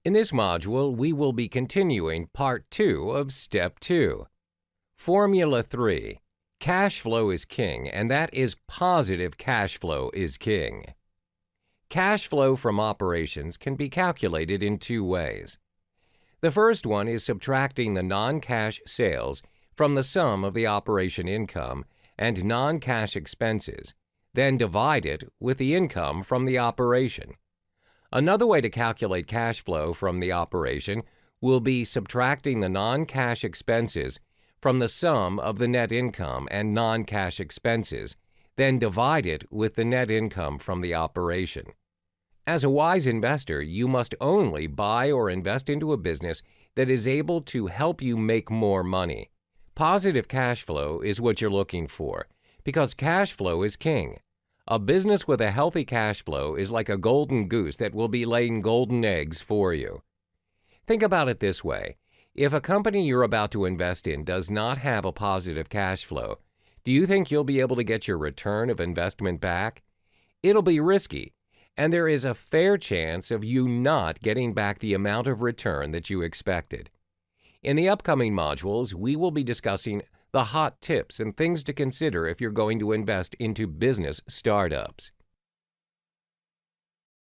In this module, we will be continuing Part 2 of Step 2. Formula 3. Cash flow is king, and that is positive cash flow is king. Cash flow from operations can be calculated in two ways. The first one is subtracting the non-cash sales from the sum of the operation income and non-cash expenses, then divide it with the income from the operation. Another way to calculate cash flow from the operation will be subtracting the non-cash expenses from the sum of the net income and non-cash expenses, then divide it with the net income from the operation. As a wise investor, you must only buy or invest into a business that is able to help you make more money. Positive cash flow is what you're looking for, because cash flow is king. A business with a healthy cash flow is like a golden goose that will be laying golden eggs for you. Think about it this way. If a company you're about to invest in does not have a positive cash flow, do you think you'll be able to get your return of investment back? It'll be risky, and there is a fair chance of you not getting back the amount of return that you expected. In the upcoming modules, we will be discussing the hot tips and things to consider if you're going to invest into business startups.